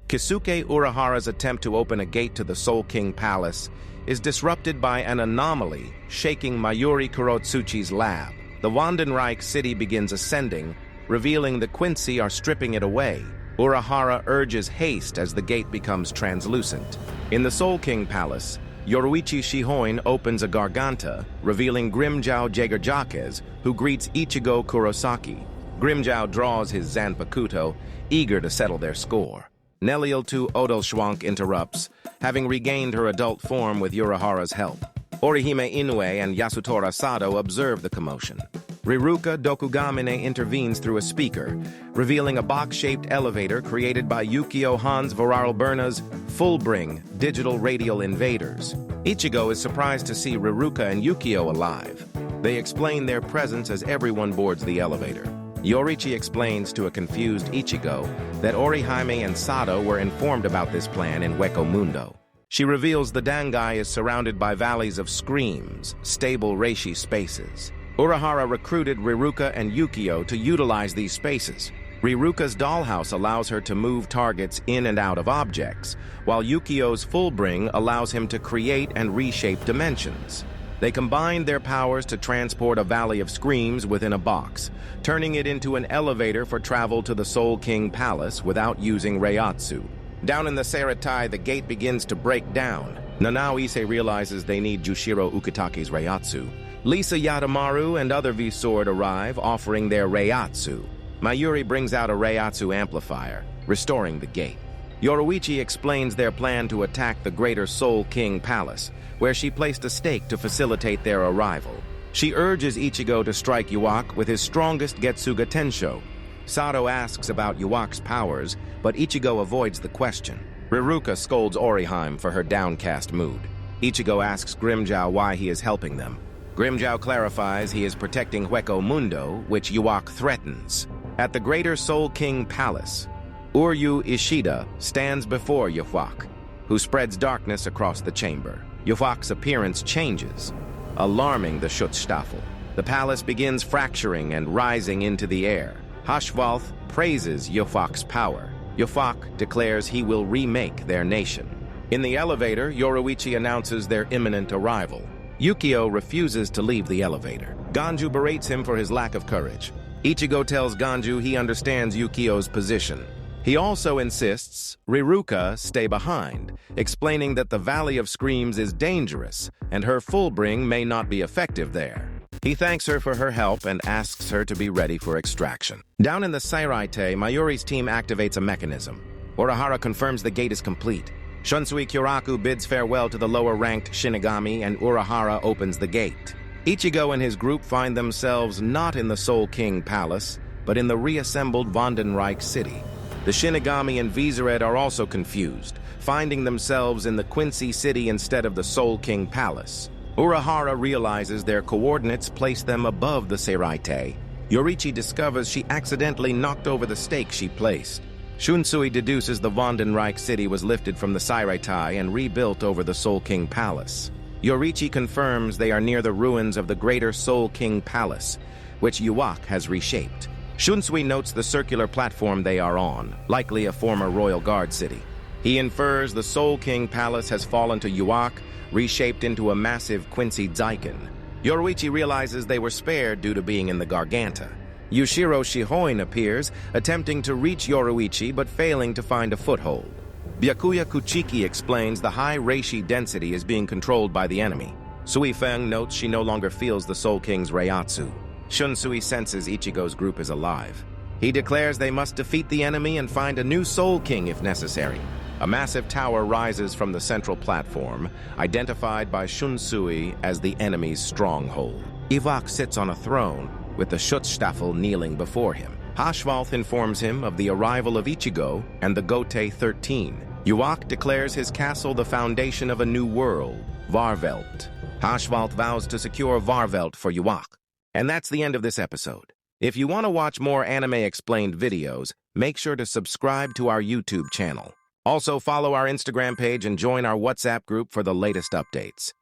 Kisuke Urahara's attempt to open a gate to the Soul King Palace is disrupted by an anomaly shaking Mayuri Kurotsuchi's lab. The Wandenreich city begins ascending, revealing the Quincy are stripping it away. Urahara urges haste as the gate becomes translucent. In the Soul King Palace, Yoruichi Shihoin opens a garganta, revealing Grimmjow Jaegerjaquez, who greets Ichigo Kurosaki. Grimmjow draws his Zanpakuto, eager to settle their score. Neliel to Odelschwank interrupts, having regained her adult form with Urahara's help. Orihime Inoue and Yasutora Sado observe the commotion. Riruka Dokugamine intervenes through a speaker, revealing a box-shaped elevator created by Yukio Hans Varalberna's Fullbring digital radial invaders. Ichigo is surprised to see Riruka and Yukio alive. They explain their presence as everyone boards the elevator. Yorichi explains to a confused Ichigo that Orihime and Sado were informed about this plan in Hueco Mundo. She reveals the Dangai is surrounded by valleys of screams, stable reishi spaces. Urahara recruited Riruka and Yukio to utilize these spaces. Riruka's dollhouse allows her to move targets in and out of objects, while Yukio's Fullbring allows him to create and reshape dimensions. They combine their powers to transport a valley of screams within a box, turning it into an elevator for travel to the Soul King Palace without using Reiatsu. Down in the Seiretai, the gate begins to break down. Nanao Ise realizes they need Jushiro Ukitaki's Reiatsu. Lisa Yatamaru and other V-Sword arrive, offering their Reiatsu. Mayuri brings out a Reiatsu amplifier, restoring the gate. Yoruichi explains their plan to attack the Greater Soul King Palace, where she placed a stake to facilitate their arrival. She urges Ichigo to strike Yuak with his strongest Getsuga Tensho. Sado asks about Yuak's powers, but Ichigo avoids the question. Riruka scolds Orihime for her downcast mood. Ichigo asks Grimmjow why he is helping them. Grimmjow clarifies he is protecting Hueco Mundo, which Yuak threatens. At the Greater Soul King Palace, Uryu Ishida stands before Yuak, who spreads darkness across the chamber. Yuak's appearance changes, alarming the Schutzstaffel. The palace begins fracturing and rising into the air. Hashvalth praises Yuak's power. Yuak declares he will remake their nation. In the elevator, Yoruichi announces their imminent arrival. Yukio refuses to leave the elevator. Ganju berates him for his lack of courage. Ichigo tells Ganju he understands Yukio's position. He also insists Riruka stay behind, explaining that the Valley of Screams is dangerous and her Fullbring may not be effective there. He thanks her for her help and asks her to be ready for extraction. Down in the Seireitei, Mayuri's team activates a mechanism. Urahara confirms the gate is complete. Shunsui Kyoraku bids farewell to the lower-ranked Shinigami and Urahara opens the gate. Ichigo and his group find themselves not in the Soul King Palace, but in the reassembled Wandenreich city. The Shinigami and Vizared are also confused, finding themselves in the Quincy city instead of the Soul King Palace. Urahara realizes their coordinates place them above the Seireitei. Yorichi discovers she accidentally knocked over the stake she placed. Shunsui deduces the Wandenreich city was lifted from the Seireitei and rebuilt over the Soul King Palace. Yorichi confirms they are near the ruins of the Greater Soul King Palace, which Yuak has reshaped. Shunsui notes the circular platform they are on, likely a former Royal Guard city. He infers the Soul King Palace has fallen to Yuak, reshaped into a massive Quincy Zeiken. Yoruichi realizes they were spared due to being in the Garganta. Yushiro Shihoin appears, attempting to reach Yoruichi but failing to find a foothold. Byakuya Kuchiki explains the high reishi density is being controlled by the enemy. Sui Feng notes she no longer feels the Soul King's Reiatsu. Shunsui senses Ichigo's group is alive. He declares they must defeat the enemy and find a new Soul King if necessary. A massive tower rises from the central platform, identified by Shunsui as the enemy's stronghold. Ivak sits on a throne, with the Schutzstaffel kneeling before him. Hashvalth informs him of the arrival of Ichigo and the Gotei 13. Yuak declares his castle the foundation of a new world, Varvelt. Hashvalth vows to secure Varvelt for Yuak. And that's the end of this episode. If you want to watch more anime-explained videos, make sure to subscribe to our YouTube channel. Also, follow our Instagram page and join our WhatsApp group for the latest updates.